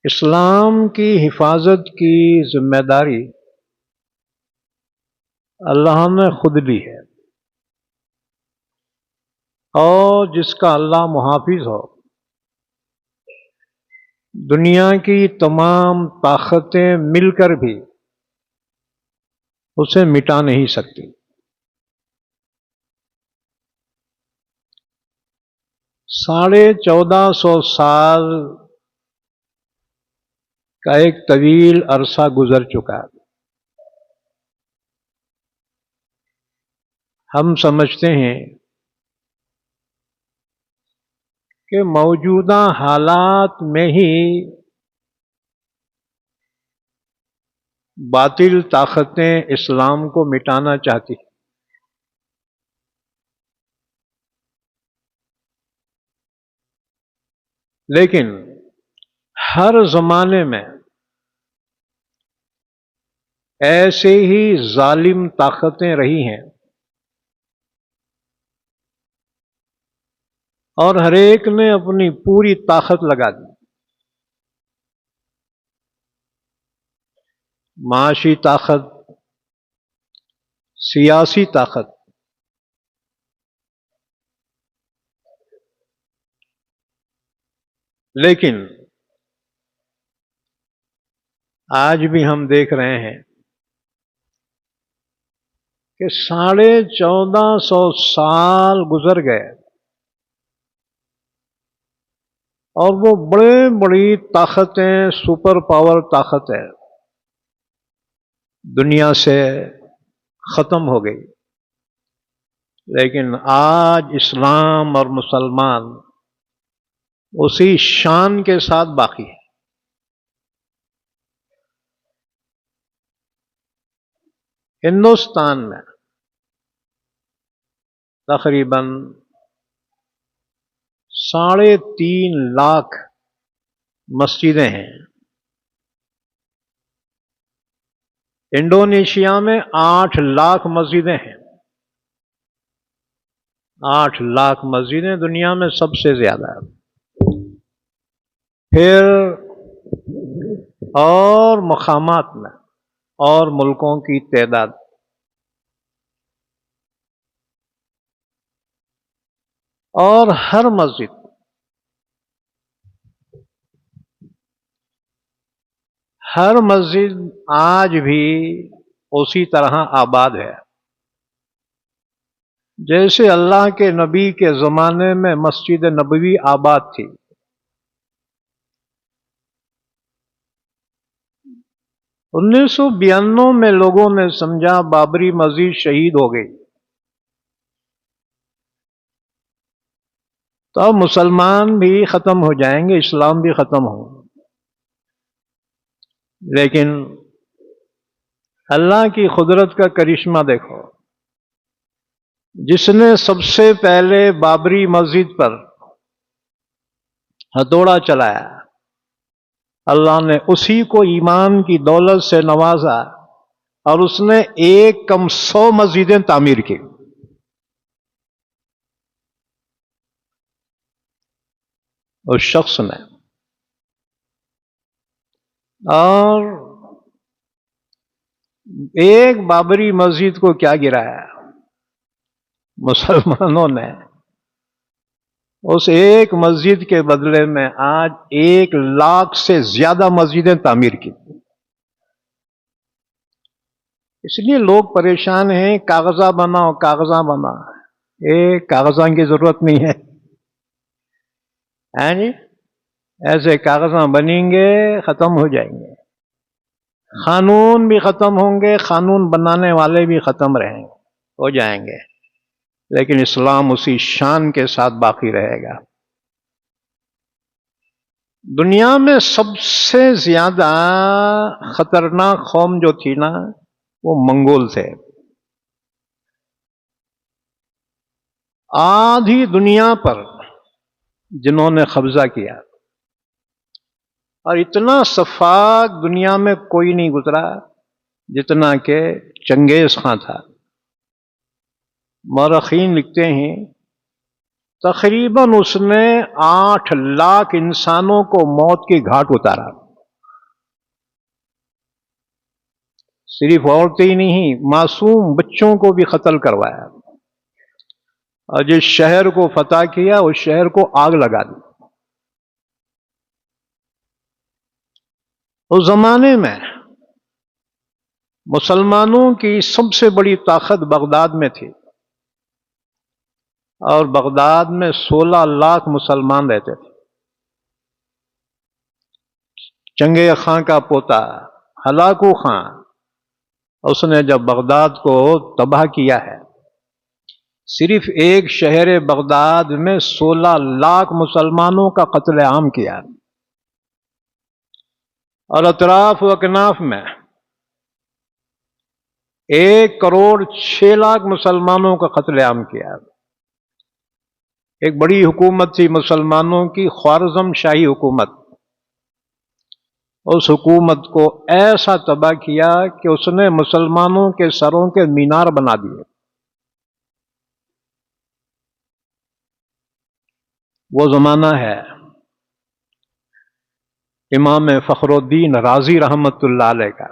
اسلام کی حفاظت کی ذمہ داری اللہ نے خود لی ہے، اور جس کا اللہ محافظ ہو دنیا کی تمام طاقتیں مل کر بھی اسے مٹا نہیں سکتی۔ 1450 سال کا ایک طویل عرصہ گزر چکا ہے۔ ہم سمجھتے ہیں کہ موجودہ حالات میں ہی باطل طاقتیں اسلام کو مٹانا چاہتی ہیں، لیکن ہر زمانے میں ایسے ہی ظالم طاقتیں رہی ہیں، اور ہر ایک نے اپنی پوری طاقت لگا دی۔ معاشی طاقت، سیاسی طاقت، لیکن آج بھی ہم دیکھ رہے ہیں کہ 1450 سال گزر گئے، اور وہ بڑی طاقتیں، سپر پاور طاقتیں دنیا سے ختم ہو گئی، لیکن آج اسلام اور مسلمان اسی شان کے ساتھ باقی ہے۔ ہندوستان میں تقریباً 3.5 لاکھ مسجدیں ہیں۔ انڈونیشیا میں 8 لاکھ مسجدیں ہیں۔ 8 لاکھ مسجدیں دنیا میں سب سے زیادہ ہے۔ پھر اور مقامات میں اور ملکوں کی تعداد، اور ہر مسجد آج بھی اسی طرح آباد ہے جیسے اللہ کے نبی کے زمانے میں مسجد نبوی آباد تھی۔ 1992 میں لوگوں نے سمجھا بابری مسجد شہید ہو گئی، تو اب مسلمان بھی ختم ہو جائیں گے، اسلام بھی ختم ہو۔ لیکن اللہ کی قدرت کا کرشمہ دیکھو، جس نے سب سے پہلے بابری مسجد پر ہتھوڑا چلایا، اللہ نے اسی کو ایمان کی دولت سے نوازا، اور اس نے ایک کم 100 مسجدیں تعمیر کی۔ اس شخص نے، اور ایک بابری مسجد کو کیا گرایا؟ مسلمانوں نے اس ایک مسجد کے بدلے میں آج 1 لاکھ سے زیادہ مسجدیں تعمیر کی۔ اس لیے لوگ پریشان ہیں، کاغذاں بناؤ، کاغذاں بناؤ۔ کاغذاں کی ضرورت نہیں ہے، جی ایسے کاغذاں بنیں گے ختم ہو جائیں گے، قانون بھی ختم ہوں گے، قانون بنانے والے بھی ختم ہو جائیں گے، لیکن اسلام اسی شان کے ساتھ باقی رہے گا۔ دنیا میں سب سے زیادہ خطرناک قوم جو تھی نا، وہ منگول تھے۔ آدھی دنیا پر جنہوں نے قبضہ کیا، اور اتنا سفاک دنیا میں کوئی نہیں گزرا جتنا کہ چنگیز خان تھا۔ مورخین لکھتے ہیں تقریباً اس نے 8 لاکھ انسانوں کو موت کے گھاٹ اتارا۔ صرف عورتیں ہی نہیں، معصوم بچوں کو بھی قتل کروایا، اور جس شہر کو فتح کیا اس شہر کو آگ لگا دی۔ اس زمانے میں مسلمانوں کی سب سے بڑی طاقت بغداد میں تھی، اور بغداد میں 16 لاکھ مسلمان رہتے تھے۔ چنگیز خان کا پوتا ہلاکو خان، اس نے جب بغداد کو تباہ کیا ہے، صرف ایک شہر بغداد میں 16 لاکھ مسلمانوں کا قتل عام کیا، اور اطراف و اکناف میں 1 کروڑ 6 لاکھ مسلمانوں کا قتل عام کیا۔ ایک بڑی حکومت تھی مسلمانوں کی، خوارزم شاہی حکومت۔ اس حکومت کو ایسا تباہ کیا کہ اس نے مسلمانوں کے سروں کے مینار بنا دیے۔ وہ زمانہ ہے امام فخر الدین رازی رحمت اللہ علیہ کا،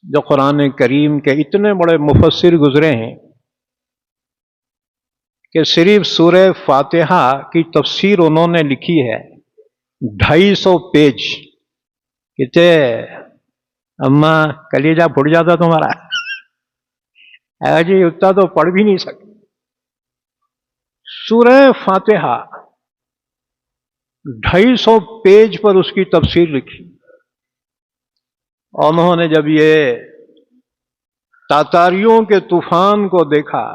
جو قرآن کریم کے اتنے بڑے مفسر گزرے ہیں کہ صرف سورہ فاتحہ کی تفسیر انہوں نے لکھی ہے 250 پیج۔ کہتے اماں کلیجہ پھٹ جاتا تمہارا، جی اتنا تو پڑھ بھی نہیں سکتے۔ سورہ فاتحہ 250 پیج پر اس کی تفسیر لکھی، اور انہوں نے جب یہ تاتاریوں کے طوفان کو دیکھا،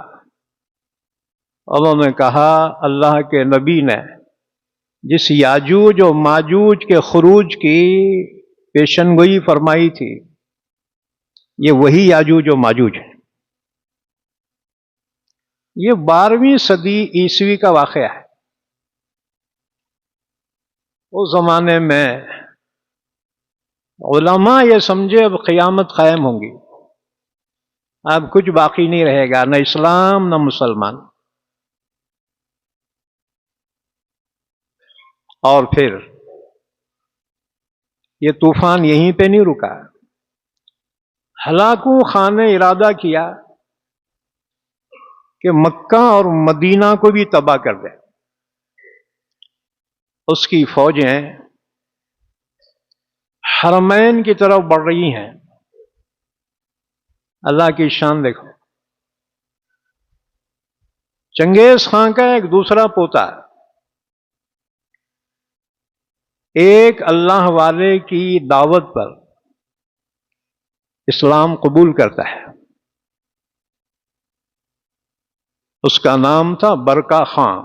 انہوں نے کہا اللہ کے نبی نے جس یاجوج و ماجوج کے خروج کی پیشن گوئی فرمائی تھی، یہ وہی یاجوج و ماجوج ہے۔ یہ 12ویں صدی عیسوی کا واقعہ ہے۔ اس زمانے میں علماء یہ سمجھے اب قیامت قائم ہوں گی، اب کچھ باقی نہیں رہے گا، نہ اسلام نہ مسلمان۔ اور پھر یہ طوفان یہیں پہ نہیں رکا، ہلاکو خان نے ارادہ کیا کہ مکہ اور مدینہ کو بھی تباہ کر دے۔ اس کی فوجیں حرمین کی طرف بڑھ رہی ہیں۔ اللہ کی شان دیکھو، چنگیز خان کا ایک دوسرا پوتا ایک اللہ والے کی دعوت پر اسلام قبول کرتا ہے، اس کا نام تھا برکا خان۔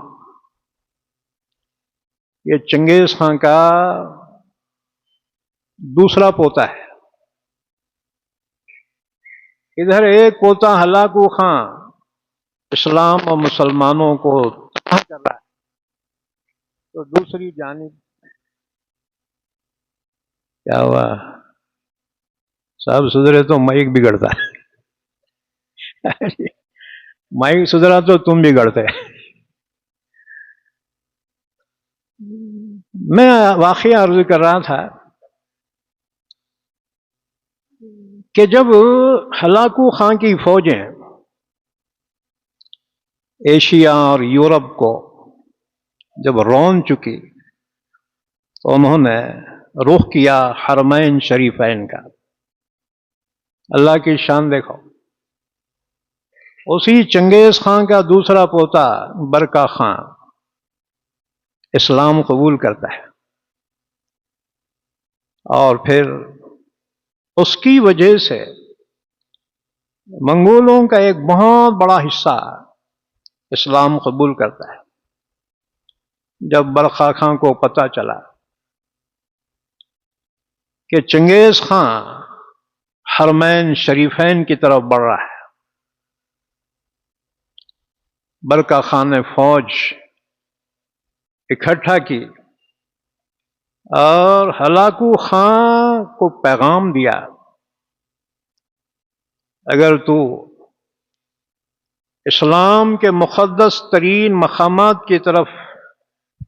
یہ چنگیز خان کا دوسرا پوتا ہے۔ ادھر ایک پوتا ہلاکو خان اسلام اور مسلمانوں کو تباہ کر رہا ہے، تو دوسری جانب کیا ہوا؟ صاحب سدھرے تو مائک بگڑتا ہے، مائک سدھرا تو تم بگڑتے۔ میں واقعہ عرض کر رہا تھا کہ جب ہلاکو خان کی فوجیں ایشیا اور یورپ کو جب رون چکی، تو انہوں نے رخ کیا حرمین شریفین کا۔ اللہ کی شان دیکھو، اسی چنگیز خان کا دوسرا پوتا برکا خان اسلام قبول کرتا ہے، اور پھر اس کی وجہ سے منگولوں کا ایک بہت بڑا حصہ اسلام قبول کرتا ہے۔ جب برکا خان کو پتہ چلا کہ چنگیز خان حرمین شریفین کی طرف بڑھ رہا ہے، برکا خان نے فوج اکٹھا کی اور ہلاکو خان کو پیغام دیا، اگر تو اسلام کے مقدس ترین مقامات کی طرف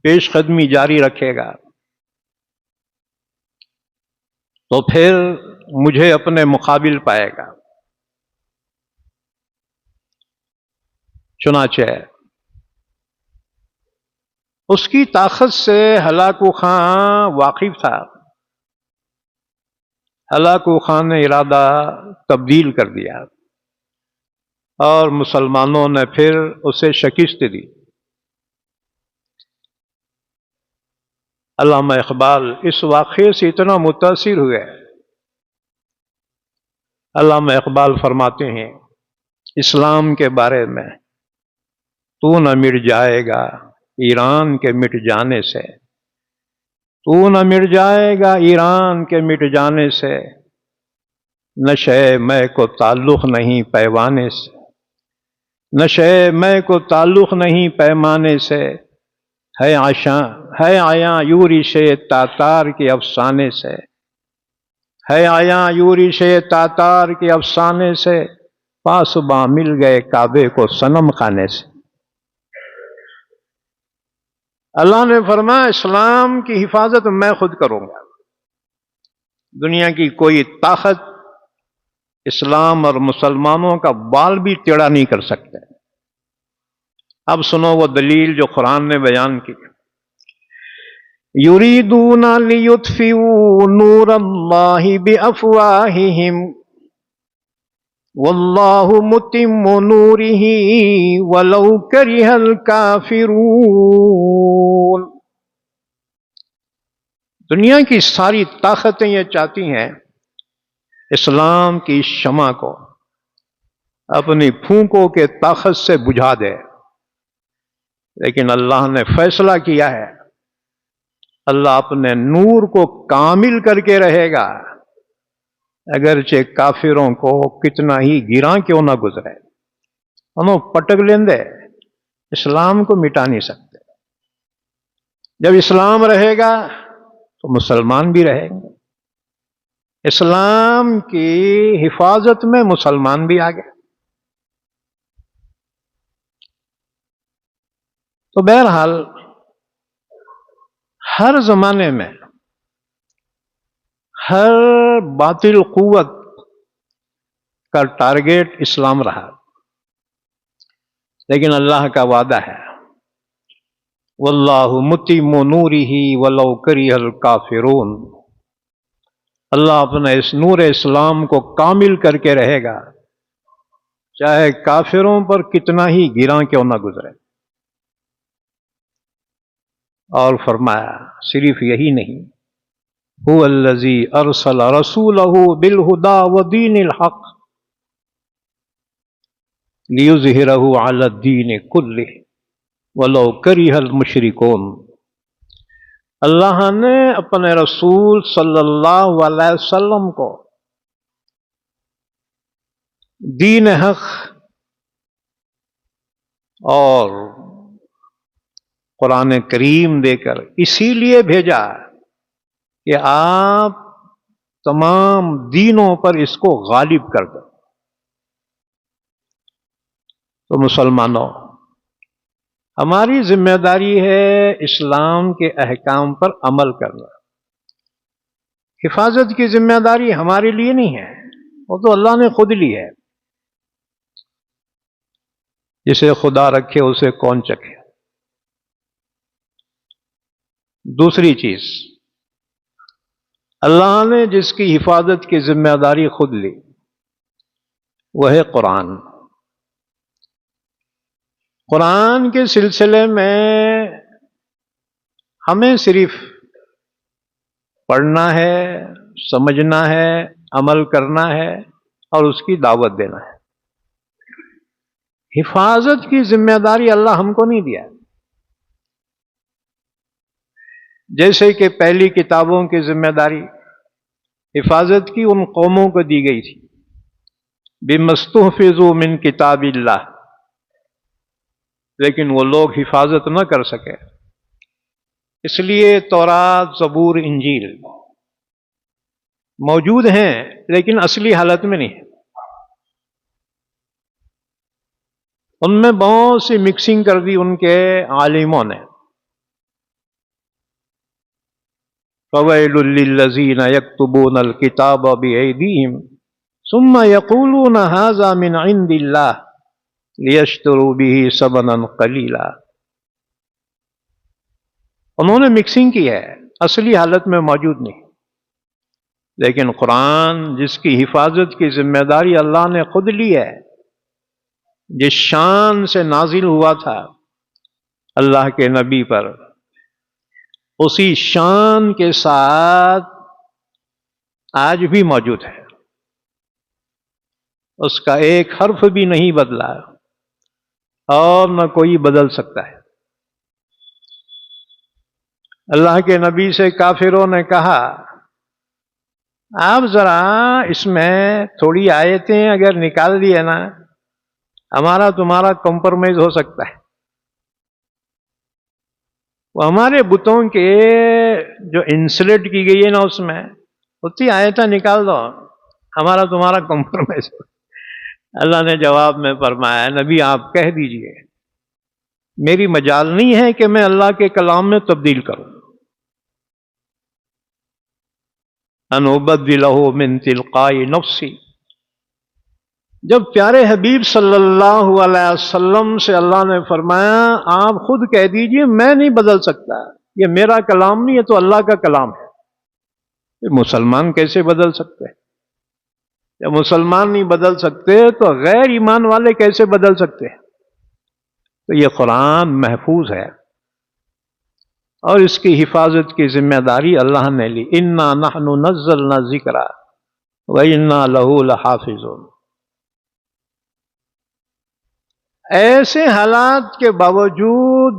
پیش قدمی جاری رکھے گا تو پھر مجھے اپنے مقابل پائے گا۔ چنانچہ اس کی طاقت سے ہلاکو خان واقف تھا۔ ہلاکو خان نے ارادہ تبدیل کر دیا اور مسلمانوں نے پھر اسے شکست دی۔ علامہ اقبال اس واقعے سے اتنا متاثر ہوئے، علامہ اقبال فرماتے ہیں اسلام کے بارے میں، تو نہ مٹ جائے گا ایران کے مٹ جانے سے، تو نہ مٹ جائے گا ایران کے مٹ جانے سے، نشے میں کو تعلق نہیں پیمانے سے، نشے میں کو تعلق نہیں پیمانے سے، ہے آیاں یورش تاتار کے افسانے سے، ہے آیاں یورش تاتار کے افسانے سے، پاسباں مل گئے کعبے کو صنم خانے سے۔ اللہ نے فرمایا اسلام کی حفاظت میں خود کروں گا، دنیا کی کوئی طاقت اسلام اور مسلمانوں کا بال بھی ٹیڑھا نہیں کر سکتے۔ اب سنو وہ دلیل جو قرآن نے بیان کی، یریدون لیطفئوا نور اللہ بافواہہم واللہ متم نورہ ولو کرہ الکافرون۔ دنیا کی ساری طاقتیں یہ چاہتی ہیں اسلام کی شمع کو اپنی پھونکوں کے طاقت سے بجھا دے، لیکن اللہ نے فیصلہ کیا ہے اللہ اپنے نور کو کامل کر کے رہے گا، اگرچہ کافروں کو کتنا ہی گراں کیوں نہ گزرے، انہوں پٹک لیندے اسلام کو مٹا نہیں سکتے۔ جب اسلام رہے گا تو مسلمان بھی رہیں گے، اسلام کی حفاظت میں مسلمان بھی آ گئے۔ تو بہرحال ہر زمانے میں ہر باطل قوت کا ٹارگیٹ اسلام رہا، لیکن اللہ کا وعدہ ہے واللہ متم نورہ ولو کرہ الکافرون، اللہ اپنے اس نور اسلام کو کامل کر کے رہے گا چاہے کافروں پر کتنا ہی گراں کیوں نہ گزرے۔ اور فرمایا صرف یہی نہیں، هو الذی ارسل رسولہ بالہدی ودین الحق لیظہرہ علی الدین کلہ ولو کرہ المشرکون، اللہ نے اپنے رسول صلی اللہ علیہ وسلم کو دین حق اور قرآن کریم دے کر اسی لیے بھیجا کہ آپ تمام دینوں پر اس کو غالب کر دیں۔ تو مسلمانوں ہماری ذمہ داری ہے اسلام کے احکام پر عمل کرنا، حفاظت کی ذمہ داری ہمارے لیے نہیں ہے، وہ تو اللہ نے خود لی ہے، جسے خدا رکھے اسے کون چکھے۔ دوسری چیز اللہ نے جس کی حفاظت کی ذمہ داری خود لی وہ ہے قرآن۔ قرآن کے سلسلے میں ہمیں صرف پڑھنا ہے، سمجھنا ہے، عمل کرنا ہے اور اس کی دعوت دینا ہے۔ حفاظت کی ذمہ داری اللہ ہم کو نہیں دیا، جیسے کہ پہلی کتابوں کی ذمہ داری حفاظت کی ان قوموں کو دی گئی تھی بِمَسْتُحْفِظُوا مِنْ کتاب اللہ، لیکن وہ لوگ حفاظت نہ کر سکے، اس لیے تورات، زبور، انجیل موجود ہیں لیکن اصلی حالت میں نہیں، ان میں بہت سی مکسنگ کر دی ان کے عالموں نے۔ فَوَيْلٌ لِّلَّذِينَ يَكْتُبُونَ الْكِتَابَ بِأَيْدِيهِمْ ثُمَّ يَقُولُونَ هَٰذَا مِنْ عِندِ اللَّهِ لِيَشْتَرُوا بِهِ ثَمَنًا قَلِيلًا۔ انہوں نے مکسنگ کی ہے، اصلی حالت میں موجود نہیں، لیکن قرآن جس کی حفاظت کی ذمہ داری اللہ نے خود لی ہے، جس شان سے نازل ہوا تھا اللہ کے نبی پر، اسی شان کے ساتھ آج بھی موجود ہے، اس کا ایک حرف بھی نہیں بدلا اور نہ کوئی بدل سکتا ہے۔ اللہ کے نبی سے کافروں نے کہا آپ ذرا اس میں تھوڑی آیتیں اگر نکال دیے نا، ہمارا تمہارا کمپرومائز ہو سکتا ہے۔ وہ ہمارے بتوں کے جو انسلیٹ کی گئی ہے نا، اس میں اتنی آیتیں نکال دو، ہمارا تمہارا کمپرومائز ہو۔ اللہ نے جواب میں فرمایا نبی آپ کہہ دیجئے میری مجال نہیں ہے کہ میں اللہ کے کلام میں تبدیل کروں، ان ابدلہ من تلقاء نفسی۔ جب پیارے حبیب صلی اللہ علیہ وسلم سے اللہ نے فرمایا آپ خود کہہ دیجئے میں نہیں بدل سکتا، یہ میرا کلام نہیں ہے تو اللہ کا کلام ہے، یہ مسلمان کیسے بدل سکتے ہیں؟ جب مسلمان نہیں بدل سکتے تو غیر ایمان والے کیسے بدل سکتے ہیں؟ تو یہ قرآن محفوظ ہے اور اس کی حفاظت کی ذمہ داری اللہ نے لی۔ انا نحن نزلنا الذکر وانا لہ لحافظون۔ ایسے حالات کے باوجود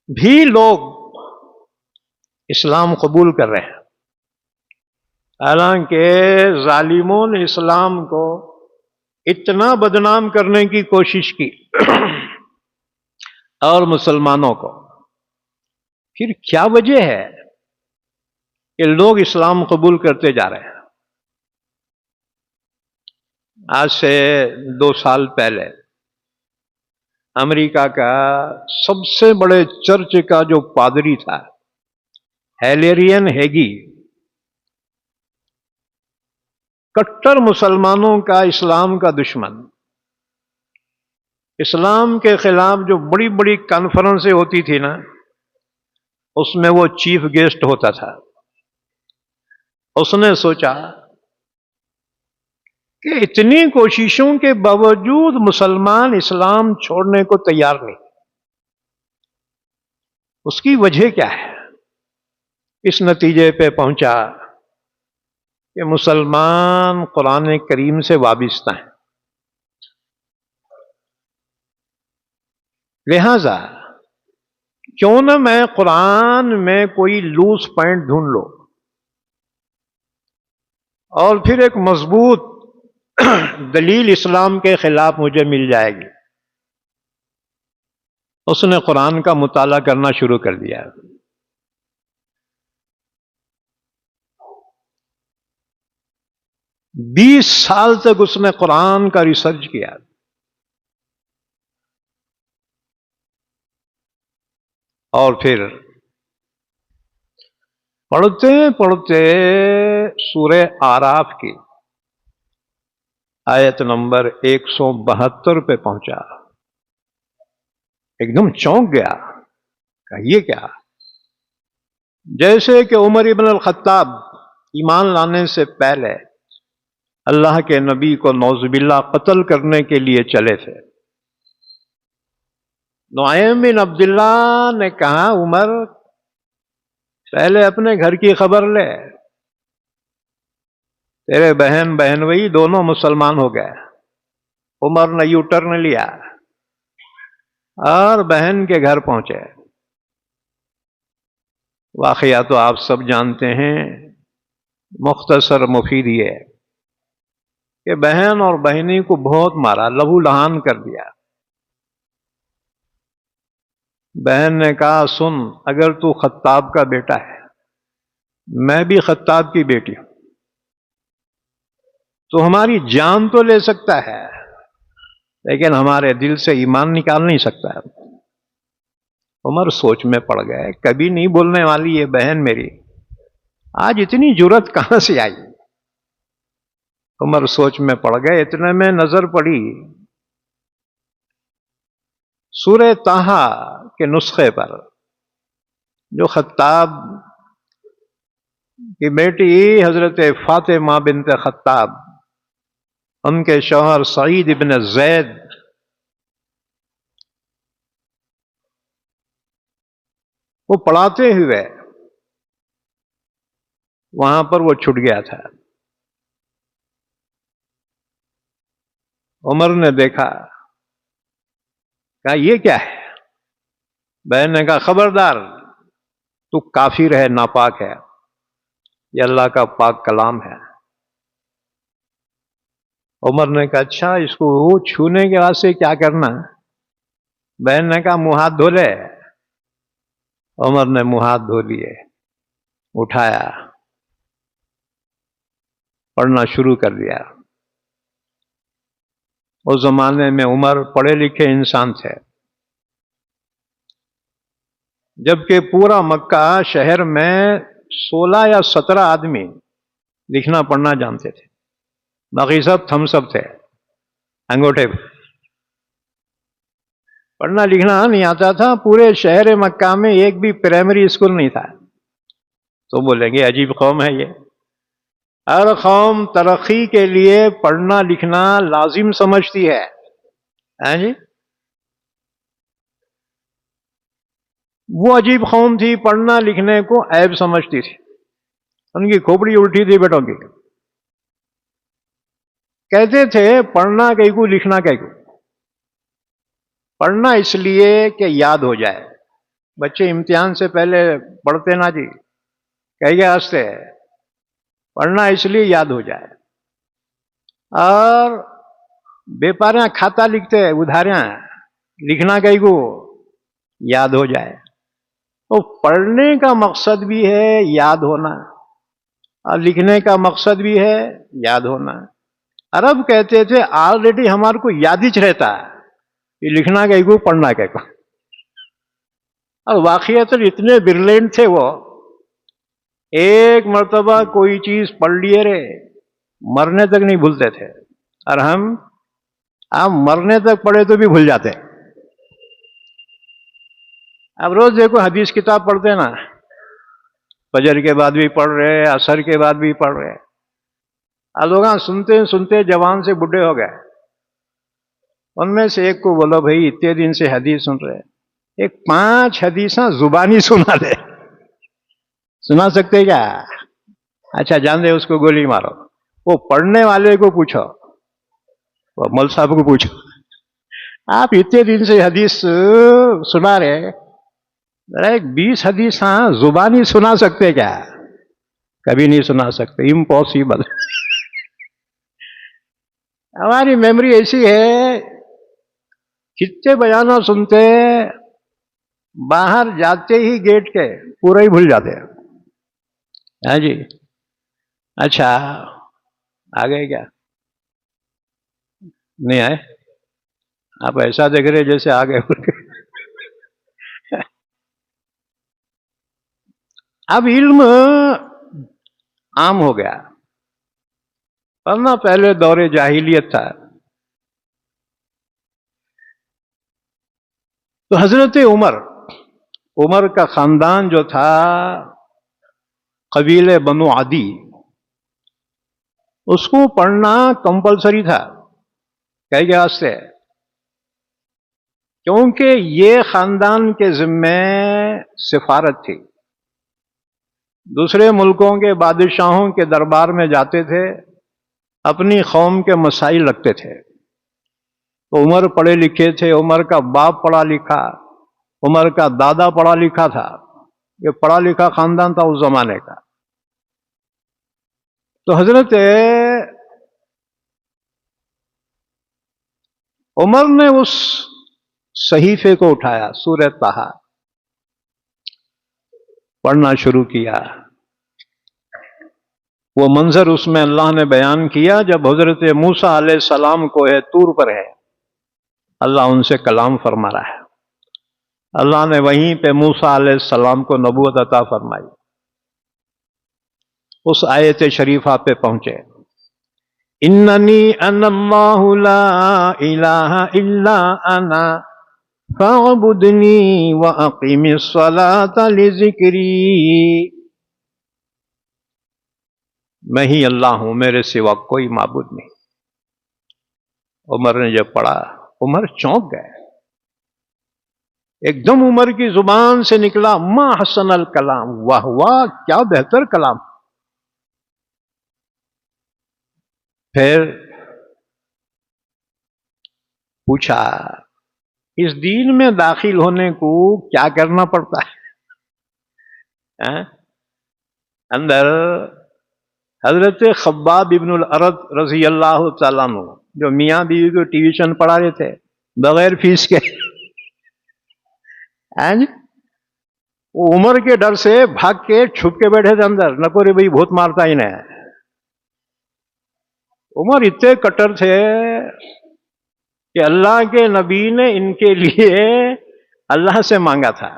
بھی لوگ اسلام قبول کر رہے ہیں، حالانکہ ظالموں نے اسلام کو اتنا بدنام کرنے کی کوشش کی اور مسلمانوں کو، پھر کیا وجہ ہے کہ لوگ اسلام قبول کرتے جا رہے ہیں؟ آج سے 2 سال پہلے امریکہ کا سب سے بڑے چرچ کا جو پادری تھا ہیلیرین ہیگی، کٹر مسلمانوں کا، اسلام کا دشمن، اسلام کے خلاف جو بڑی بڑی کانفرنسیں ہوتی تھی نا، اس میں وہ چیف گیسٹ ہوتا تھا۔ اس نے سوچا کہ اتنی کوششوں کے باوجود مسلمان اسلام چھوڑنے کو تیار نہیں، اس کی وجہ کیا ہے؟ اس نتیجے پہ پہنچا کہ مسلمان قرآن کریم سے وابستہ ہیں، لہذا کیوں نہ میں قرآن میں کوئی لوز پوائنٹ ڈھونڈ لوں اور پھر ایک مضبوط دلیل اسلام کے خلاف مجھے مل جائے گی۔ اس نے قرآن کا مطالعہ کرنا شروع کر دیا۔ 20 سال تک اس نے قرآن کا ریسرچ کیا، اور پھر پڑھتے پڑھتے سورہ اعراف کی آیت نمبر 172 پہ پہنچا، ایک دم چونک گیا کہ یہ کیا؟ جیسے کہ عمر ابن الخطاب ایمان لانے سے پہلے اللہ کے نبی کو نعوذ باللہ قتل کرنے کے لیے چلے تھے۔ نعیم بن عبداللہ نے کہا عمر پہلے اپنے گھر کی خبر لے، تیرے بہن بہنوئی دونوں مسلمان ہو گئے۔ عمر نے یو ٹرن لیا اور بہن کے گھر پہنچے۔ واقعہ تو آپ سب جانتے ہیں، مختصر مفید یہ ہے کہ بہن اور بہنی کو بہت مارا، لہو لہان کر دیا۔ بہن نے کہا سن، اگر تو خطاب کا بیٹا ہے، میں بھی خطاب کی بیٹی ہوں، تو ہماری جان تو لے سکتا ہے لیکن ہمارے دل سے ایمان نکال نہیں سکتا ہے۔ عمر سوچ میں پڑ گئے، کبھی نہیں بولنے والی یہ بہن میری آج اتنی جرأت کہاں سے آئی؟ عمر سوچ میں پڑ گئے، اتنے میں نظر پڑی سورہ طٰہٰ کے نسخے پر، جو خطاب کی بیٹی حضرت فاطمہ بنت خطاب، ان کے شوہر سعید بن زید وہ پڑھاتے ہوئے وہاں پر وہ چھٹ گیا تھا۔ عمر نے دیکھا، کہا یہ کیا ہے؟ بہن نے کہا خبردار، تو کافر ہے، ناپاک ہے، یہ اللہ کا پاک کلام ہے۔ عمر نے کہا اچھا، اس کو چھونے کے واسطے کیا کرنا؟ بہن نے کہا منہ ہاتھ دھو لے۔ عمر نے منہ ہاتھ دھو لیے، اٹھایا، پڑھنا شروع کر دیا۔ اس زمانے میں عمر پڑھے لکھے انسان تھے، جبکہ پورا مکہ شہر میں 16 یا 17 آدمی لکھنا پڑھنا جانتے تھے، باقی سب تھم سب تھے، انگوٹھے پہ پڑھنا لکھنا نہیں آتا تھا۔ پورے شہر مکہ میں ایک بھی پرائمری اسکول نہیں تھا۔ تو بولیں گے عجیب قوم ہے یہ، ہر قوم ترقی کے لیے پڑھنا لکھنا لازم سمجھتی ہے، ہاں جی؟ وہ عجیب قوم تھی، پڑھنا لکھنے کو عیب سمجھتی تھی، ان کی کھوپڑی الٹی تھی بیٹوں کی۔ کہتے تھے پڑھنا کہیں کو، لکھنا کہیں کو۔ پڑھنا اس لیے کہ یاد ہو جائے، بچے امتحان سے پہلے پڑھتے نا جی، کہیے ہنستے، پڑھنا اس لیے یاد ہو جائے۔ اور بیپاریاں کھاتا لکھتے، ادھاریاں، لکھنا کہیں کو یاد ہو جائے۔ تو پڑھنے کا مقصد بھی ہے یاد ہونا، اور لکھنے کا مقصد بھی ہے یاد ہونا۔ عرب کہتے تھے آلریڈی ہمارے کو یادچ رہتا ہے کہ لکھنا کہیں کو، پڑھنا کہیں کو۔ اور واقعات اتنے برلینٹ تھے وہ، ایک مرتبہ کوئی چیز پڑھ لیے رے، مرنے تک نہیں بھولتے تھے۔ اور ہم مرنے تک پڑھے تو بھی بھول جاتے۔ اب روز دیکھو حدیث کتاب پڑھتے نا، فجر کے بعد بھی پڑھ رہے، عصر کے بعد بھی پڑھ رہے، اور لوگ سنتے سنتے جوان سے بڈھے ہو گئے۔ ان میں سے ایک کو بولو بھائی اتنے دن سے حدیث سن رہے، ایک 5 حدیثاں زبانی سنا دے، سنا سکتے کیا؟ اچھا جان دے، اس کو گولی مارو۔ وہ پڑھنے والے کو پوچھو، وہ مول صاحب کو پوچھو، آپ اتنے دن سے حدیث سنا رہے، ایک 20 حدیث زبانی سنا سکتے کیا؟ کبھی نہیں سنا سکتے، امپاسبل۔ ہماری میموری ایسی ہے، کتنے بیانہ سنتے، باہر جاتے ہی گیٹ کے پورا ہی بھول جاتے ہیں، ہاں جی؟ اچھا آ گئے کیا؟ نہیں آئے؟ آپ ایسا دیکھ رہے جیسے آ گئے۔ اب علم عام ہو گیا، ورنہ پہلے دور جاہلیت تھا۔ تو حضرت عمر کا خاندان جو تھا قبیلے بنو عدی، اس کو پڑھنا کمپلسری تھا۔ کہہ واسطے کیونکہ یہ خاندان کے ذمے سفارت تھی، دوسرے ملکوں کے بادشاہوں کے دربار میں جاتے تھے، اپنی قوم کے مسائل رکھتے تھے۔ تو عمر پڑھے لکھے تھے، عمر کا باپ پڑھا لکھا، عمر کا دادا پڑھا لکھا تھا، یہ پڑھا لکھا خاندان تھا اس زمانے کا۔ تو حضرت عمر نے اس صحیفے کو اٹھایا، سورہ طٰہٰ، پڑھنا شروع کیا۔ وہ منظر اس میں اللہ نے بیان کیا جب حضرت موسیٰ علیہ السلام کوہ طور پر ہے، اللہ ان سے کلام فرما رہا ہے۔ اللہ نے وہیں پہ موسیٰ علیہ السلام کو نبوت عطا فرمائی. اس آیت شریفہ پہ پہنچے، اننی انا اللہ لا الہ الا انا فاعبدنی واقم الصلاۃ لذکری. میں ہی اللہ ہوں، میرے سوا کوئی معبود نہیں. عمر نے جب پڑھا، عمر چونک گئے. ایک دم عمر کی زبان سے نکلا، ما حسن الکلام، واہ واہ کیا بہتر کلام. پھر پوچھا، اس دین میں داخل ہونے کو کیا کرنا پڑتا ہے؟ اندر حضرت خباب ابن الارت رضی اللہ تعالیٰ عنہ، جو میاں بیوی کو ٹیوشن پڑھا رہے تھے بغیر فیس کے، وہ عمر کے ڈر سے بھاگ کے چھپ کے بیٹھے تھے اندر، نہ کوئی بھائی بھوت مارتا ہی نہیں. عمر اتنے کٹر تھے کہ اللہ کے نبی نے ان کے لیے اللہ سے مانگا تھا.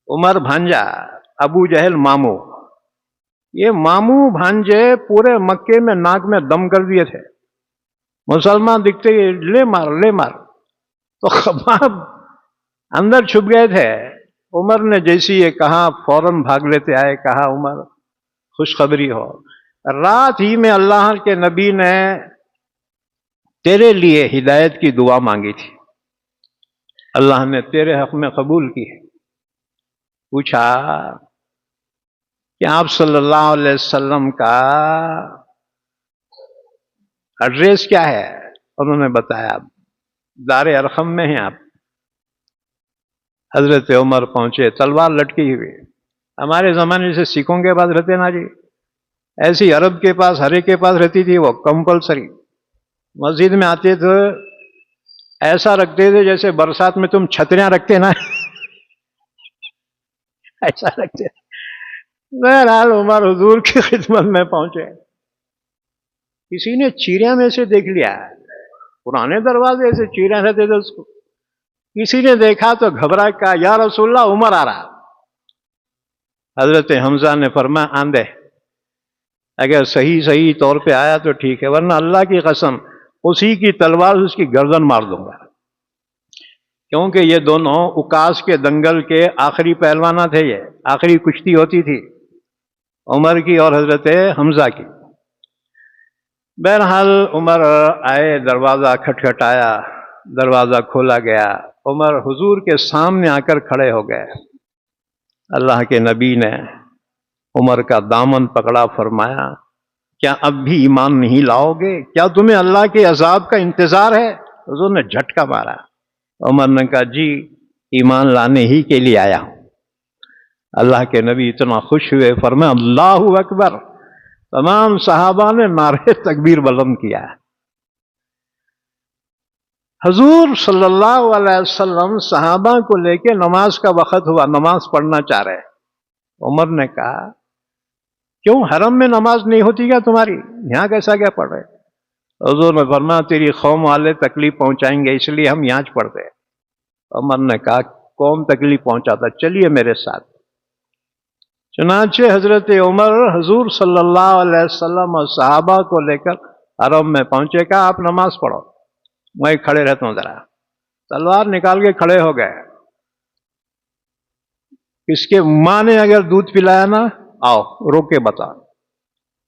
عمر بھانجا، ابو جہل ماموں، یہ ماموں بھانجے پورے مکے میں ناک میں دم کر دیے تھے. مسلمان دکھتے ہی لے مار لے مار. تو خباب اندر چھپ گئے تھے. عمر نے جیسی یہ کہا فوراً بھاگ لیتے آئے، کہا عمر خوشخبری ہو، رات ہی میں اللہ کے نبی نے تیرے لیے ہدایت کی دعا مانگی تھی، اللہ نے تیرے حق میں قبول کی. پوچھا کہ آپ صلی اللہ علیہ وسلم کا ایڈریس کیا ہے؟ انہوں نے بتایا، دار ارقم میں ہیں آپ. حضرت عمر پہنچے، تلوار لٹکی ہوئی. ہمارے زمانے سے سکھوں کے پاس رہتے نا جی، ایسی عرب کے پاس ہر ایک کے پاس رہتی تھی. وہ کمپلسری مسجد میں آتے تو ایسا رکھتے تھے جیسے برسات میں تم چھتریاں رکھتے نا، ایسا رکھتے. بہرحال عمر حضور کی خدمت میں پہنچے. کسی نے چیریاں میں سے دیکھ لیا، پرانے دروازے سے چیریاں رہتے تھے، اس کو کسی نے دیکھا تو گھبرا کہا، یا رسول اللہ عمر آ رہا. حضرت حمزہ نے فرمایا آندے، اگر صحیح طور پہ آیا تو ٹھیک ہے، ورنہ اللہ کی قسم اسی کی تلوار اس کی گردن مار دوں گا. کیونکہ یہ دونوں اکاس کے دنگل کے آخری پہلوانا تھے. یہ آخری کشتی ہوتی تھی عمر کی اور حضرت حمزہ کی. بہرحال عمر آئے، دروازہ کھٹکھٹایا، دروازہ کھولا گیا. عمر حضور کے سامنے آ کر کھڑے ہو گئے. اللہ کے نبی نے عمر کا دامن پکڑا، فرمایا کیا اب بھی ایمان نہیں لاؤ گے؟ کیا تمہیں اللہ کے عذاب کا انتظار ہے؟ حضور نے جھٹکا مارا. عمر نے کہا جی ایمان لانے ہی کے لیے آیا ہوں. اللہ کے نبی اتنا خوش ہوئے، فرمایا اللہ اکبر. تمام صحابہ نے نعرے تکبیر بلند کیا. حضور صلی اللہ علیہ وسلم صحابہ کو لے کے نماز کا وقت ہوا، نماز پڑھنا چاہ رہے. عمر نے کہا کیوں حرم میں نماز نہیں ہوتی کیا تمہاری؟ یہاں کیسا کیا پڑھ رہے؟ حضور نے فرمایا تیری قوم والے تکلیف پہنچائیں گے، اس لیے ہم یہاں پڑھتے. عمر نے کہا قوم تکلیف پہنچاتا، چلیے میرے ساتھ. چنانچہ حضرت عمر حضور صلی اللہ علیہ وسلم اور صحابہ کو لے کر حرم میں پہنچے. کہا آپ نماز پڑھو، میں کھڑے رہتا ہوں. ذرا تلوار نکال کے کھڑے ہو گئے. اس کے ماں نے اگر دودھ پلایا نا، آؤ روک کے بتا.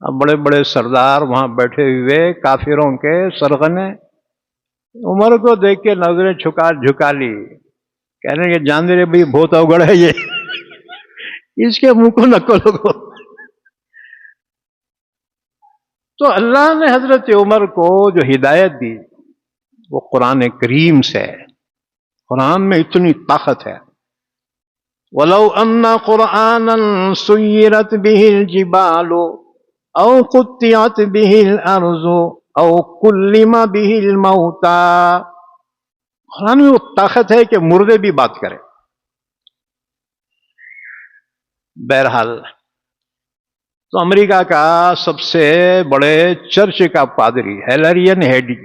اب بڑے بڑے سردار وہاں بیٹھے ہوئے، کافروں کے سرغنے. عمر کو دیکھ کے نظریں جھکا لی، کہنے کہ جان دے بھائی بہت اوگڑ ہے یہ، اس کے منہ کو نہ کھولو. تو اللہ نے حضرت عمر کو جو ہدایت دی وہ قرآن کریم سے. قرآن میں اتنی طاقت ہے. وَلَوْ أَنَّ قُرْآنًا سُيِّرَتْ بِهِ الْجِبَالُ أَوْ قُطِّعَتْ بِهِ الْأَرْضُ أَوْ كُلِّمَ بِهِ الْمَوْتَى. قرآن میں وہ طاقت ہے کہ مردے بھی بات کرے. بہرحال تو امریکہ کا سب سے بڑے چرچ کا پادری ہیلرین ہیڈی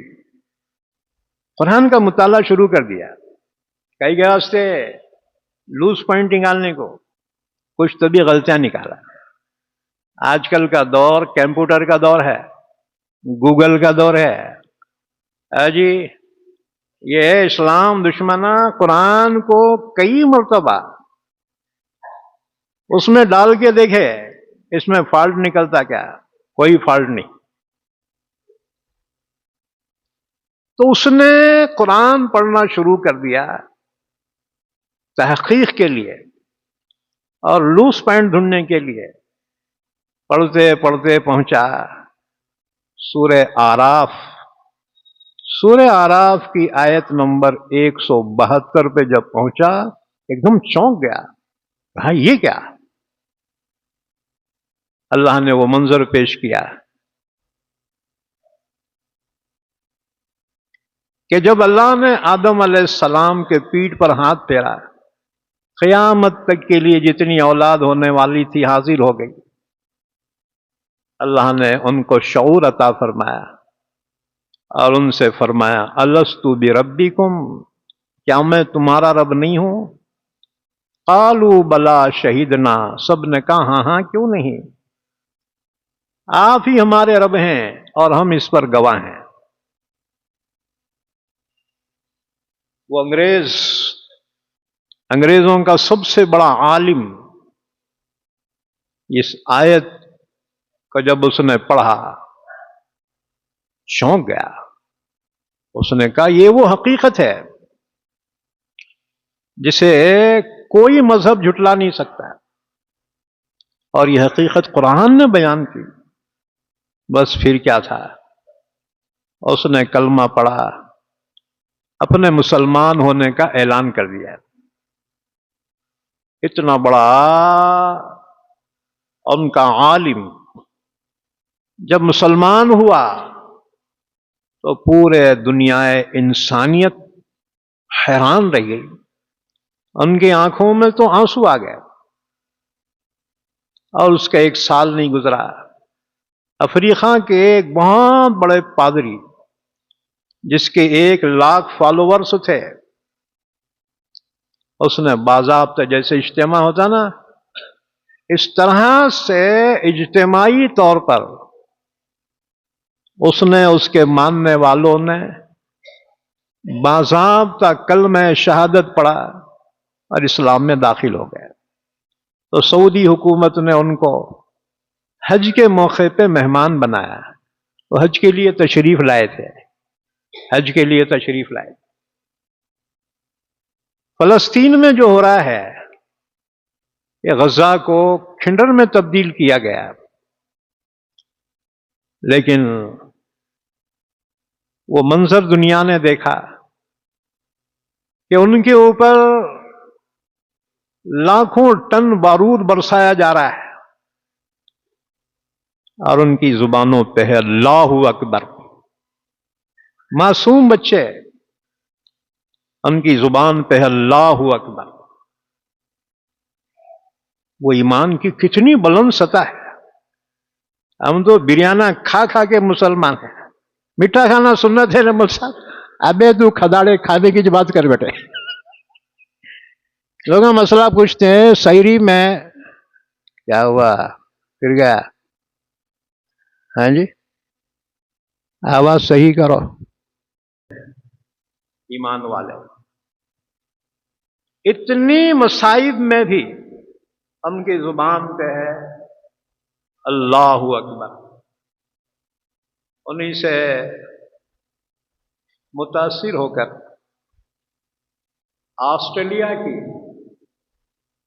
قرآن کا مطالعہ شروع کر دیا. کئی گئے واسطے لوز پوائنٹ نکالنے کو، کچھ تو بھی غلطیاں نکالا۔ آج کل کا دور کمپیوٹر کا دور ہے، گوگل کا دور ہے جی۔ یہ ہے اسلام دشمنہ قرآن کو کئی مرتبہ اس میں ڈال کے دیکھے، اس میں فالٹ نکلتا کیا؟ کوئی فالٹ نہیں۔ تو اس نے قرآن پڑھنا شروع کر دیا تحقیق کے لیے اور لوس پوائنٹ ڈھونڈنے کے لیے۔ پڑھتے پڑھتے پہنچا سورہ آراف۔ سورہ آراف کی آیت نمبر 172 پہ جب پہنچا ایک دم چونک گیا، کہا یہ کیا؟ اللہ نے وہ منظر پیش کیا کہ جب اللہ نے آدم علیہ السلام کے پیٹھ پر ہاتھ پھیرا، قیامت تک کے لیے جتنی اولاد ہونے والی تھی حاضر ہو گئی۔ اللہ نے ان کو شعور عطا فرمایا اور ان سے فرمایا الست بربکم، کیا میں تمہارا رب نہیں ہوں؟ قالوا بلا شہدنا، سب نے کہا ہاں ہاں کیوں نہیں، آپ ہی ہمارے رب ہیں اور ہم اس پر گواہ ہیں۔ وہ انگریزوں کا سب سے بڑا عالم اس آیت کو جب اس نے پڑھا چونک گیا۔ اس نے کہا یہ وہ حقیقت ہے جسے کوئی مذہب جھٹلا نہیں سکتا، اور یہ حقیقت قرآن نے بیان کی۔ بس پھر کیا تھا، اس نے کلمہ پڑھا، اپنے مسلمان ہونے کا اعلان کر دیا۔ اتنا بڑا ان کا عالم جب مسلمان ہوا تو پورے دنیا انسانیت حیران رہ گئی، ان کی آنکھوں میں تو آنسو آ گئے۔ اور اس کا 1 سال نہیں گزرا، افریقہ کے ایک بہت بڑے پادری جس کے 1,00,000 فالوورز تھے، اس نے باضابطہ جیسے اجتماع ہوتا نا، اس طرح سے اجتماعی طور پر اس نے، اس کے ماننے والوں نے باضابطہ کلمہ شہادت پڑھا اور اسلام میں داخل ہو گئے۔ تو سعودی حکومت نے ان کو حج کے موقع پہ مہمان بنایا، وہ حج کے لیے تشریف لائے تھے، حج کے لیے تشریف لائے۔ فلسطین میں جو ہو رہا ہے، یہ غزہ کو کھنڈر میں تبدیل کیا گیا، لیکن وہ منظر دنیا نے دیکھا کہ ان کے اوپر لاکھوں ٹن بارود برسایا جا رہا ہے، اور ان کی زبانوں پہ ہے اللہ اکبر۔ معصوم بچے، ان کی زبان پہ ہے اللہ اکبر۔ وہ ایمان کی کتنی بلند سطح ہے۔ ہم تو بریانہ کھا کھا کے مسلمان ہیں، میٹھا کھانا سنت ہے نا ملسا، ابے تو کھداڑے کھانے کی جو بات کر بیٹھے۔ لوگ مسئلہ پوچھتے ہیں سحری میں کیا ہوا، پھر گیا، ہاں جی آواز صحیح کرو۔ ایمان والے اتنی مصائب میں بھی ان کی زبان پہ ہے اللہ اکبر۔ انہیں سے متاثر ہو کر آسٹریلیا کی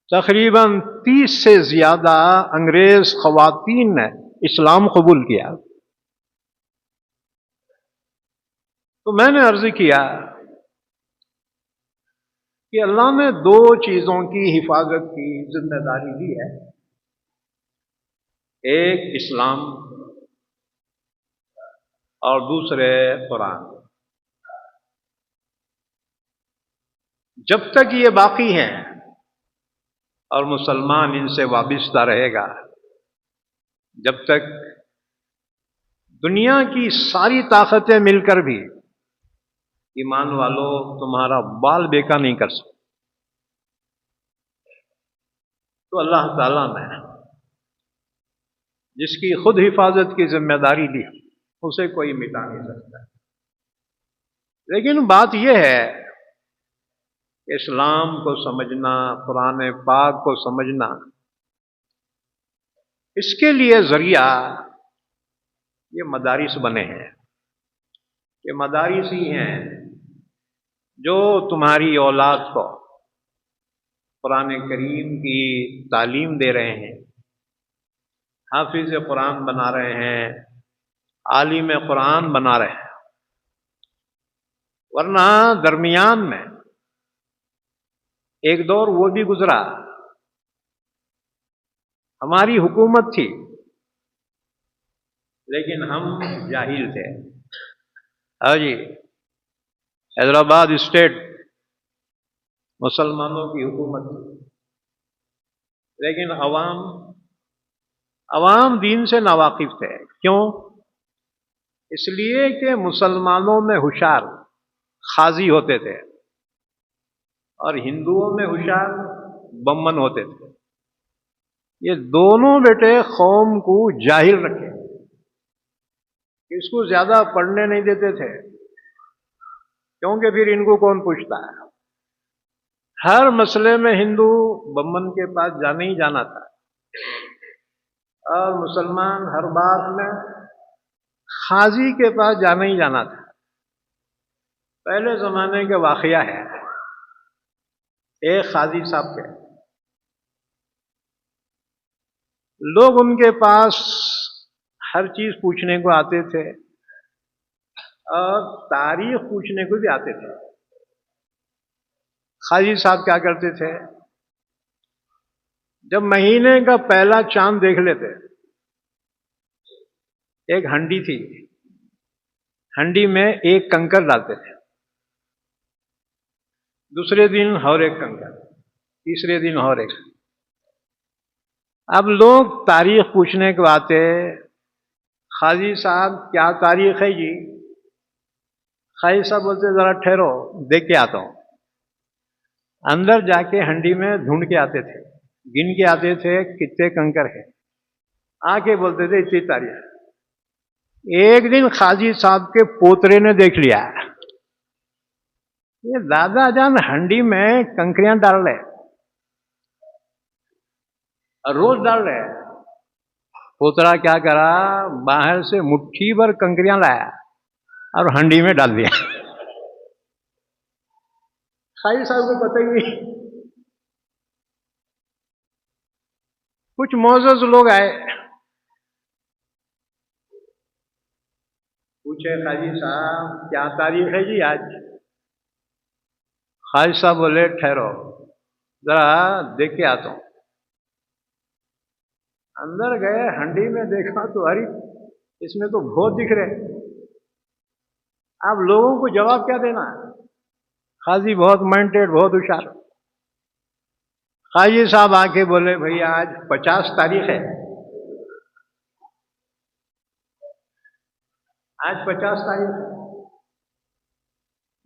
تقریباً 30 سے زیادہ انگریز خواتین نے اسلام قبول کیا۔ تو میں نے عرض کیا کہ اللہ نے 2 چیزوں کی حفاظت کی ذمہ داری دی ہے، ایک اسلام اور دوسرے قرآن۔ جب تک یہ باقی ہیں اور مسلمان ان سے وابستہ رہے گا، جب تک دنیا کی ساری طاقتیں مل کر بھی ایمان والو تمہارا بال بیکا نہیں کر سکتے. تو اللہ تعالیٰ نے جس کی خود حفاظت کی ذمہ داری لی اسے کوئی مٹا نہیں سکتا. لیکن بات یہ ہے کہ اسلام کو سمجھنا، قرآن پاک کو سمجھنا، اس کے لیے ذریعہ یہ مدارس بنے ہیں. یہ مدارس ہی ہیں جو تمہاری اولاد کو قرآن کریم کی تعلیم دے رہے ہیں، حافظ قرآن بنا رہے ہیں، عالم قرآن بنا رہے ہیں. ورنہ درمیان میں ایک دور وہ بھی گزرا، ہماری حکومت تھی لیکن ہم جاہل تھے. ہاں جی، حیدرآباد اسٹیٹ مسلمانوں کی حکومت تھی، لیکن عوام دین سے ناواقف تھے. کیوں؟ اس لیے کہ مسلمانوں میں ہوشیار قاضی ہوتے تھے اور ہندوؤں میں ہوشیار بمن ہوتے تھے. یہ دونوں بیٹے قوم کو جاہل رکھے، اس کو زیادہ پڑھنے نہیں دیتے تھے، کیونکہ پھر ان کو کون پوچھتا ہے. ہر مسئلے میں ہندو بمن کے پاس جانا ہی جانا تھا، اور مسلمان ہر بات میں قاضی کے پاس جانا ہی جانا تھا. پہلے زمانے کے واقعہ ہے، ایک قاضی صاحب تھے، لوگ ان کے پاس ہر چیز پوچھنے کو آتے تھے اور تاریخ پوچھنے کو بھی آتے تھے. قاضی صاحب کیا کرتے تھے؟ جب مہینے کا پہلا چاند دیکھ لیتے، ایک ہنڈی تھی، ہنڈی میں ایک کنکر ڈالتے تھے، دوسرے دن اور ایک کنکر، تیسرے دن اور ایک. اب لوگ تاریخ پوچھنے کو آتے، قاضی صاحب کیا تاریخ ہے جی؟ قاضی صاحب بولتے ذرا ٹھہرو دیکھ کے آتا ہوں. اندر جا کے ہنڈی میں ڈھونڈ کے آتے تھے، گن کے آتے تھے کتنے کنکر ہے، آ کے بولتے تھے اتنی تاریخ. ایک دن قاضی صاحب کے پوترے نے دیکھ لیا، یہ دادا جان ہنڈی میں کنکریاں ڈال رہے، روز ڈال رہے. پوترا کیا کرا، باہر سے مٹھی بھر کنکریاں لایا اور ہنڈی میں ڈال دیا. قاضی صاحب کو پتہ ہی نہیں. کچھ معزز لوگ آئے، پوچھے قاضی صاحب کیا تاریخ ہے جی آج؟ قاضی صاحب بولے ٹھہرو ذرا دیکھ کے آتا ہوں. اندر گئے، ہنڈی میں دیکھا تو ارے اس میں تو بہت دکھ رہے. آپ لوگوں کو جواب کیا دینا؟ قاضی بہت مائنڈیڈ، بہت ہوشیار. قاضی صاحب آ کے بولے بھئی آج 50 تاریخ ہے، آج 50 تاریخ ہے.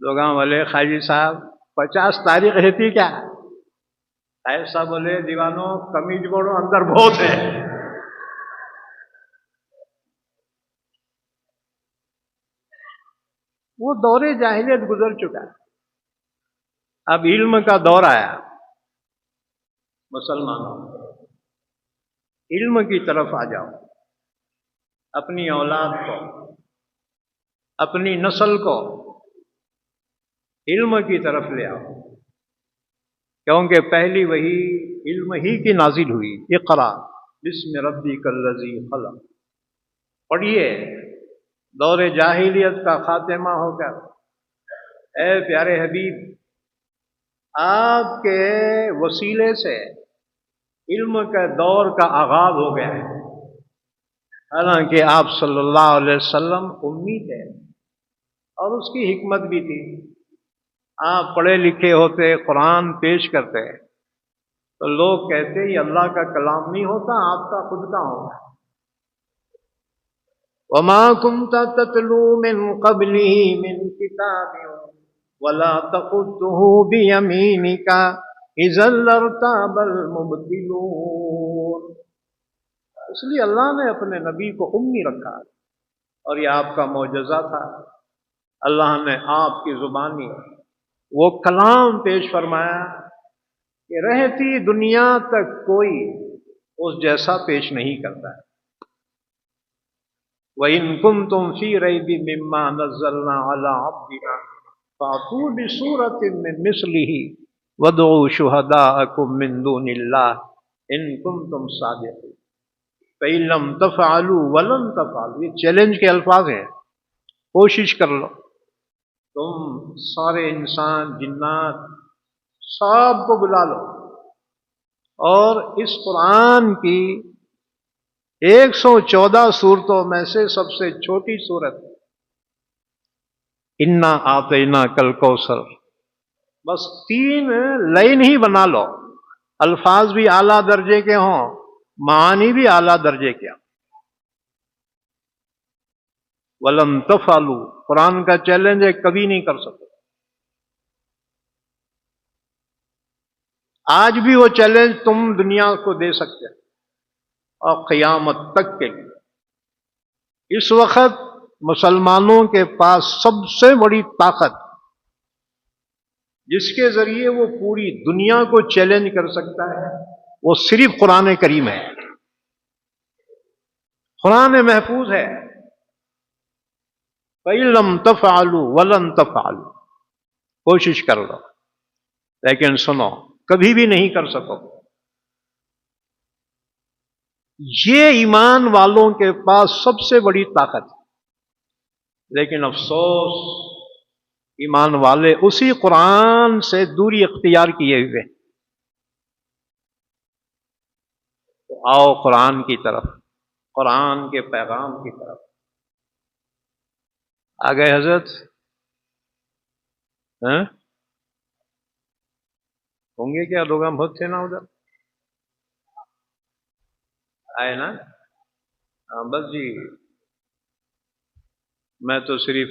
لوگاں بولے قاضی صاحب 50 تاریخ رہتی کیا؟ قاضی صاحب بولے دیوانوں کمیج بڑھو اندر بہت ہے. وہ دور جاہلیت گزر چکا، اب علم کا دور آیا. مسلمانوں علم کی طرف آ جاؤ، اپنی اولاد کو، اپنی نسل کو علم کی طرف لے آؤ، کیونکہ پہلی وحی علم ہی کی نازل ہوئی. اقرا بسم ربک الذی خلق. پڑھیے، دور جاہلیت کا خاتمہ ہو کر اے پیارے حبیب آپ کے وسیلے سے علم کے دور کا آغاز ہو گیا ہے. حالانکہ آپ صلی اللہ علیہ وسلم امی تھے اور اس کی حکمت بھی تھی. آپ پڑھے لکھے ہوتے، قرآن پیش کرتے تو لوگ کہتے یہ اللہ کا کلام نہیں ہوتا، آپ کا خود کا ہوگا. وما كنت تتلو من قبله من كتاب ولا تخطه بيمينك اذا لارتاب المبطلون. اس لیے اللہ نے اپنے نبی کو امی رکھا اور یہ آپ کا معجزہ تھا. اللہ نے آپ کی زبانی وہ کلام پیش فرمایا کہ رہتی دنیا تک کوئی اس جیسا پیش نہیں کرتا ہے. وَإِن كُنتُمْ فِي رَيْبٍ مِّمَّا نَزَّلْنَا عَلَىٰ عَبْدِنَا فَأْتُوا بِسُورَةٍ مِّن مِّثْلِهِ وَادْعُوا شُهَدَاءَكُم مِّن دُونِ اللَّهِ إِن كُنتُمْ صَادِقِينَ فَإِن لَّمْ تَفْعَلُوا وَلَن تَفْعَلُوا. یہ چیلنج کے الفاظ ہیں. کوشش کر لو تم سارے انسان جنات سب کو بلا لو اور اس قرآن کی 114 صورتوں میں سے سب سے چھوٹی صورت انا آتینا کل کوثر، بس 3 لائن ہی بنا لو. الفاظ بھی اعلیٰ درجے کے ہوں، معانی بھی اعلیٰ درجے کے ہوں. ولن تفعلوا، قرآن کا چیلنج ہے، کبھی نہیں کر سکتے. آج بھی وہ چیلنج تم دنیا کو دے سکتے ہیں اور قیامت تک کے لیے. اس وقت مسلمانوں کے پاس سب سے بڑی طاقت جس کے ذریعے وہ پوری دنیا کو چیلنج کر سکتا ہے وہ صرف قرآن کریم ہے. قرآن محفوظ ہے. فَإِن لَّمْ تَفْعَلُوا وَلَن تَفْعَلُوا، کوشش کر لو لیکن سنو کبھی بھی نہیں کر سکو. یہ ایمان والوں کے پاس سب سے بڑی طاقت ہے. لیکن افسوس ایمان والے اسی قرآن سے دوری اختیار کیے ہوئے. تو آؤ قرآن کی طرف، قرآن کے پیغام کی طرف. آ گئے حضرت؟ ہوں گے کیا؟ لوگ ہم بہت تھے نا ادھر، آئے نا؟ ہاں بس جی، میں تو صرف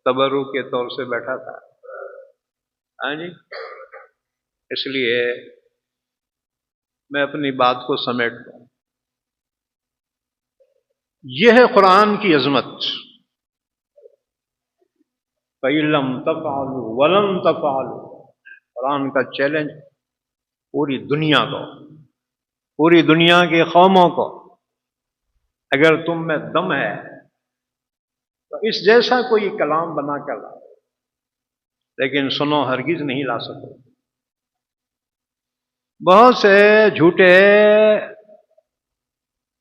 تبرک کے طور سے بیٹھا تھا. ہاں جی، اس لیے میں اپنی بات کو سمیٹتا ہوں. یہ ہے قرآن کی عظمت. فَإِن لَّمْ تَفْعَلُوا وَلَن تَفْعَلُوا، قرآن کا چیلنج پوری دنیا کو، پوری دنیا کی قوموں کو. اگر تم میں دم ہے تو اس جیسا کوئی کلام بنا کر لاؤ، لیکن سنو ہرگز نہیں لا سکو. بہت سے جھوٹے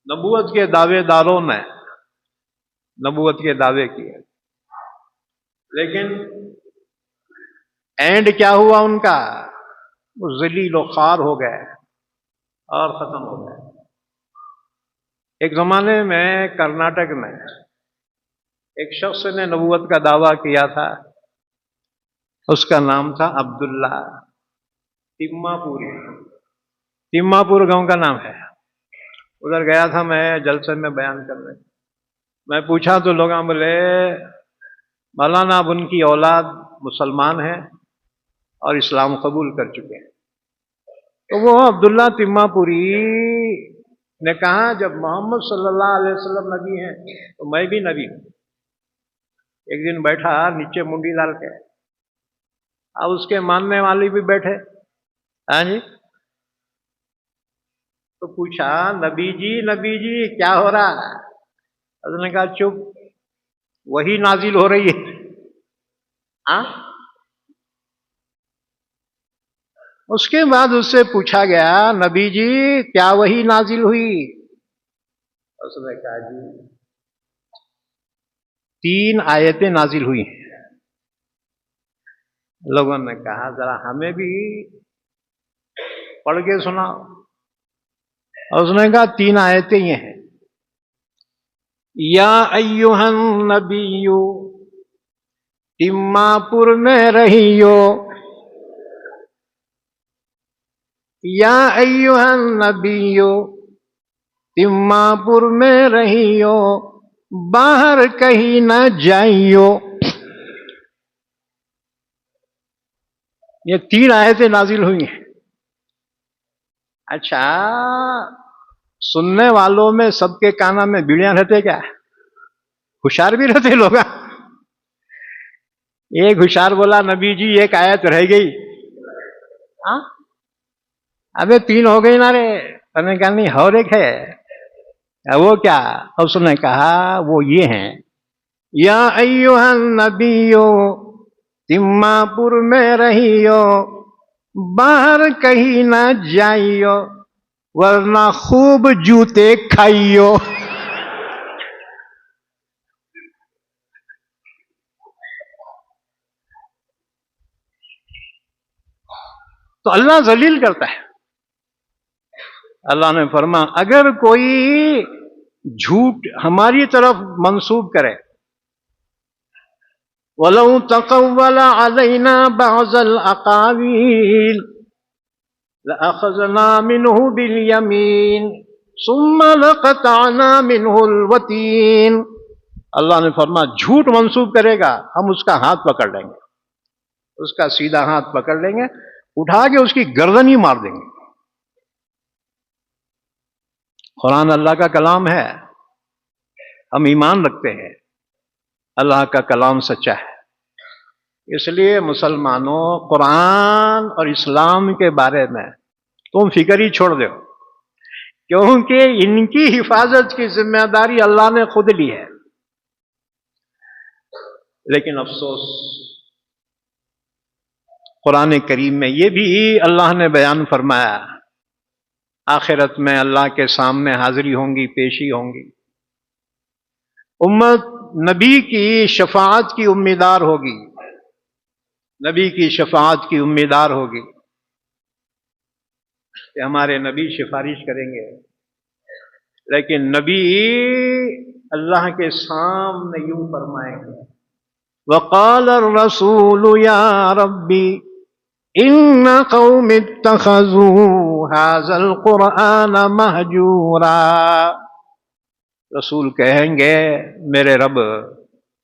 نبوت کے دعوے داروں نے نبوت کے دعوے کیے، لیکن اینڈ کیا ہوا ان کا؟ وہ ذلیل و خوار ہو گئے اور ختم ہو گئے. ایک زمانے میں کرناٹک میں ایک شخص نے نبوت کا دعویٰ کیا تھا. اس کا نام تھا عبداللہ تیما پوری. تیما پور گاؤں کا نام ہے. ادھر گیا تھا میں جلسے میں بیان کرنے. میں پوچھا تو لوگ بولے مولانا اب ان کی اولاد مسلمان ہے اور اسلام قبول کر چکے ہیں. تو وہ عبداللہ تیما پوری نے کہا جب محمد صلی اللہ علیہ وسلم نبی ہیں تو میں بھی نبی ہوں. ایک دن بیٹھا نیچے منڈی ڈال کے، اب اس کے ماننے والے بھی بیٹھے. ہاں جی، تو پوچھا نبی جی کیا ہو رہا ہے؟ حضرت نے کہا چپ، وہی نازل ہو رہی ہے. ہاں، اس کے بعد اس سے پوچھا گیا نبی جی کیا وہی نازل ہوئی؟ اس نے کہا جی 3 آیتیں نازل ہوئی ہیں. لوگوں نے کہا ذرا ہمیں بھی پڑھ کے سنا. اور اس نے کہا 3 آیتیں یہ ہیں: یا ایھا النبی تیما پور میں رہیو، یا ایھا النبی تیما پور میں رہیو، باہر کہیں نہ جائیو. یہ 3 آیتیں نازل ہوئی ہیں۔ اچھا، سننے والوں میں سب کے کانوں میں بیڑیاں رہتے کیا؟ ہوشیار بھی رہتے لوگ۔ ایک ہوشیار بولا نبی جی ایک آیت رہ گئی۔ ہاں ابے 3 ہو گئی نا رے، میں نے کہا نہیں اور ایک ہے۔ وہ کیا؟ اس نے کہا وہ یہ ہیں، یا ایھا النبیو تما پور میں رہیو، باہر کہیں نہ جائیو، ورنہ خوب جوتے کھائیو۔ تو اللہ ذلیل کرتا ہے۔ اللہ نے فرمایا اگر کوئی جھوٹ ہماری طرف منسوب کرے، وَلَوْ تَقَوَّلَ عَلَيْنَا بَعْضَ الْأَقَاوِيلِ لَأَخَذْنَا مِنْهُ بِالْيَمِينِ ثُمَّ لَقَطَعْنَا مِنْهُ الْوَتِينَ۔ اللہ نے فرمایا جھوٹ منسوب کرے گا ہم اس کا ہاتھ پکڑ لیں گے، اس کا سیدھا ہاتھ پکڑ لیں گے، اٹھا کے اس کی گردن ہی مار دیں گے۔ قرآن اللہ کا کلام ہے، ہم ایمان رکھتے ہیں اللہ کا کلام سچا ہے۔ اس لیے مسلمانوں، قرآن اور اسلام کے بارے میں تم فکر ہی چھوڑ دو، کیونکہ ان کی حفاظت کی ذمہ داری اللہ نے خود لی ہے۔ لیکن افسوس قرآن کریم میں یہ بھی اللہ نے بیان فرمایا، آخرت میں اللہ کے سامنے حاضری ہوں گی، پیشی ہوں گی، امت نبی کی شفاعت کی امیدوار ہوگی، نبی کی شفاعت کی امیدوار ہوگی کہ ہمارے نبی سفارش کریں گے، لیکن نبی اللہ کے سامنے یوں فرمائیں گے وقال الرسول یا ربی ان قوم اتخذوا هذا القرآن مہجورا۔ رسول کہیں گے میرے رب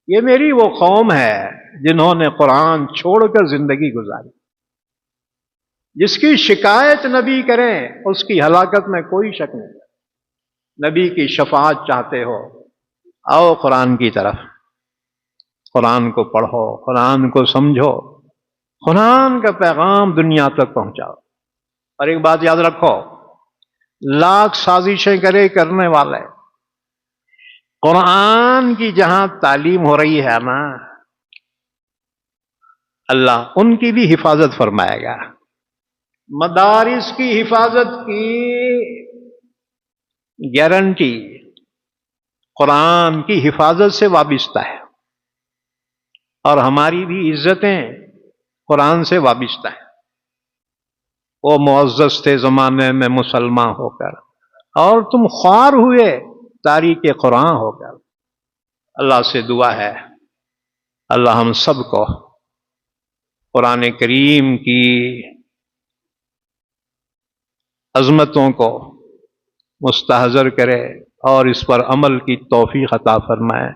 یہ میری وہ قوم ہے جنہوں نے قرآن چھوڑ کر زندگی گزاری۔ جس کی شکایت نبی کریں اس کی ہلاکت میں کوئی شک نہیں۔ نبی کی شفاعت چاہتے ہو آؤ قرآن کی طرف، قرآن کو پڑھو، قرآن کو سمجھو، قرآن کا پیغام دنیا تک پہنچاؤ۔ اور ایک بات یاد رکھو، لاکھ سازشیں کرنے والے، قرآن کی جہاں تعلیم ہو رہی ہے نا، اللہ ان کی بھی حفاظت فرمائے گا۔ مدارس کی حفاظت کی گارنٹی قرآن کی حفاظت سے وابستہ ہے، اور ہماری بھی عزتیں قرآن سے وابستہ ہیں۔ وہ معزز تھے زمانے میں مسلمان ہو کر، اور تم خوار ہوئے تاریخ قرآن ہو کر۔ اللہ سے دعا ہے اللہ ہم سب کو قرآن کریم کی عظمتوں کو مستحضر کرے اور اس پر عمل کی توفیق عطا فرمائے۔